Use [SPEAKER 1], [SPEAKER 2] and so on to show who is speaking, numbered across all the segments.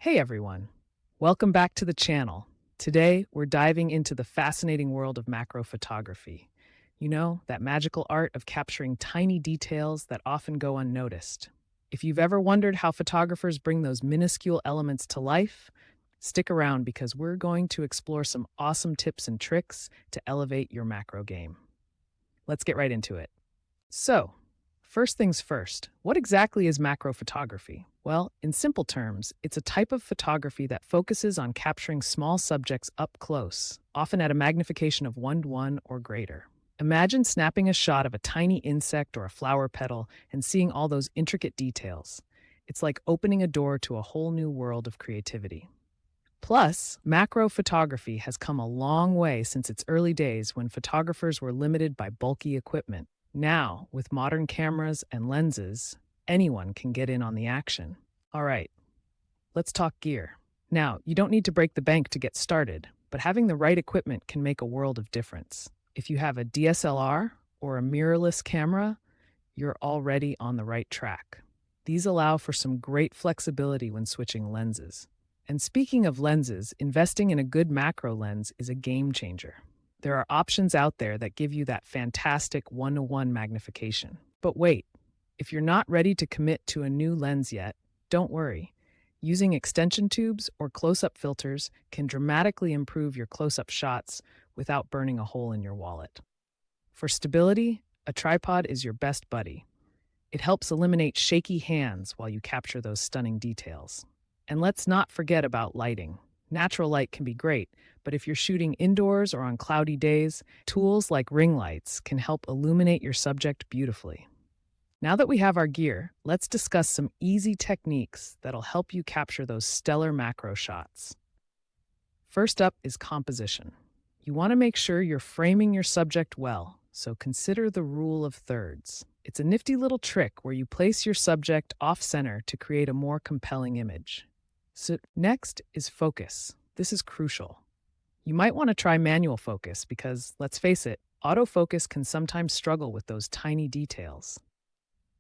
[SPEAKER 1] Hey everyone, welcome back to the channel. Today, we're diving into the fascinating world of macro photography. You know, that magical art of capturing tiny details that often go unnoticed. If you've ever wondered how photographers bring those minuscule elements to life, stick around because we're going to explore some awesome tips and tricks to elevate your macro game. Let's get right into it. So, first things first, what exactly is macro photography? Well, in simple terms, it's a type of photography that focuses on capturing small subjects up close, often at a magnification of 1 to 1 or greater. Imagine snapping a shot of a tiny insect or a flower petal and seeing all those intricate details. It's like opening a door to a whole new world of creativity. Plus, macro photography has come a long way since its early days when photographers were limited by bulky equipment. Now, with modern cameras and lenses, anyone can get in on the action. All right, let's talk gear. Now, you don't need to break the bank to get started, but having the right equipment can make a world of difference. If you have a DSLR or a mirrorless camera, you're already on the right track. These allow for some great flexibility when switching lenses. And speaking of lenses, investing in a good macro lens is a game changer. There are options out there that give you that fantastic 1 to 1 magnification. But wait, if you're not ready to commit to a new lens yet, don't worry. Using extension tubes or close up filters can dramatically improve your close up shots without burning a hole in your wallet. For stability, a tripod is your best buddy. It helps eliminate shaky hands while you capture those stunning details. And let's not forget about lighting. Natural light can be great, but if you're shooting indoors or on cloudy days, tools like ring lights can help illuminate your subject beautifully. Now that we have our gear, let's discuss some easy techniques that'll help you capture those stellar macro shots. First up is composition. You want to make sure you're framing your subject well, so consider the rule of thirds. It's a nifty little trick where you place your subject off-center to create a more compelling image. So next is focus. This is crucial. You might want to try manual focus because, let's face it, autofocus can sometimes struggle with those tiny details.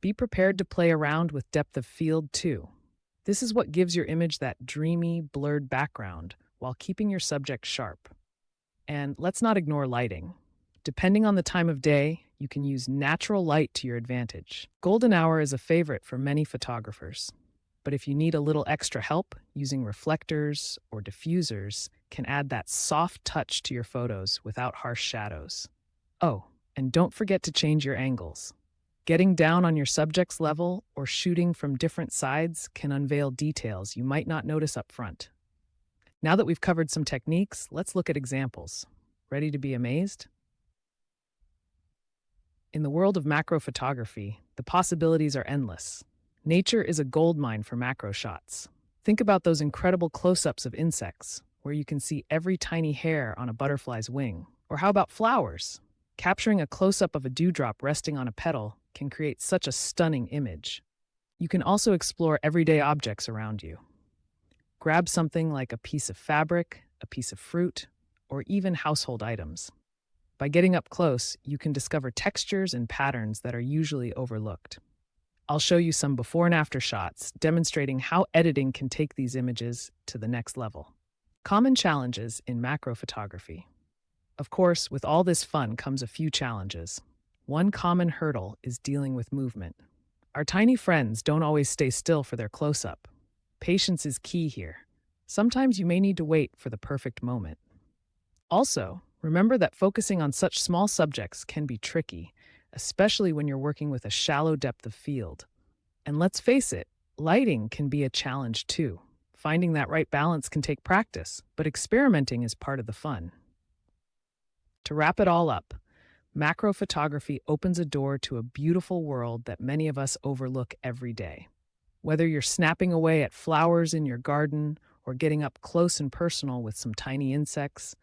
[SPEAKER 1] Be prepared to play around with depth of field too. This is what gives your image that dreamy, blurred background while keeping your subject sharp. And let's not ignore lighting. Depending on the time of day, you can use natural light to your advantage. Golden hour is a favorite for many photographers. But if you need a little extra help, using reflectors or diffusers can add that soft touch to your photos without harsh shadows. Oh, and don't forget to change your angles. Getting down on your subject's level or shooting from different sides can unveil details you might not notice up front. Now that we've covered some techniques, let's look at examples. Ready to be amazed? In the world of macro photography, the possibilities are endless. Nature is a goldmine for macro shots. Think about those incredible close-ups of insects, where you can see every tiny hair on a butterfly's wing. Or how about flowers? Capturing a close-up of a dewdrop resting on a petal can create such a stunning image. You can also explore everyday objects around you. Grab something like a piece of fabric, a piece of fruit, or even household items. By getting up close, you can discover textures and patterns that are usually overlooked. I'll show you some before and after shots demonstrating how editing can take these images to the next level. Common challenges in macro photography. Of course, with all this fun comes a few challenges. One common hurdle is dealing with movement. Our tiny friends don't always stay still for their close-up. Patience is key here. Sometimes you may need to wait for the perfect moment. Also, remember that focusing on such small subjects can be tricky, especially when you're working with a shallow depth of field. And let's face it, lighting can be a challenge too. Finding that right balance can take practice, but experimenting is part of the fun. To wrap it all up, macro photography opens a door to a beautiful world that many of us overlook every day. Whether you're snapping away at flowers in your garden or getting up close and personal with some tiny insects,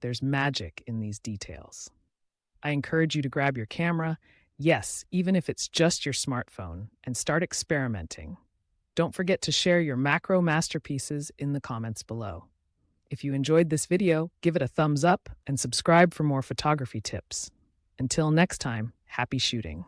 [SPEAKER 1] there's magic in these details. I encourage you to grab your camera, yes, even if it's just your smartphone, and start experimenting. Don't forget to share your macro masterpieces in the comments below. If you enjoyed this video, give it a thumbs up and subscribe for more photography tips. Until next time, happy shooting.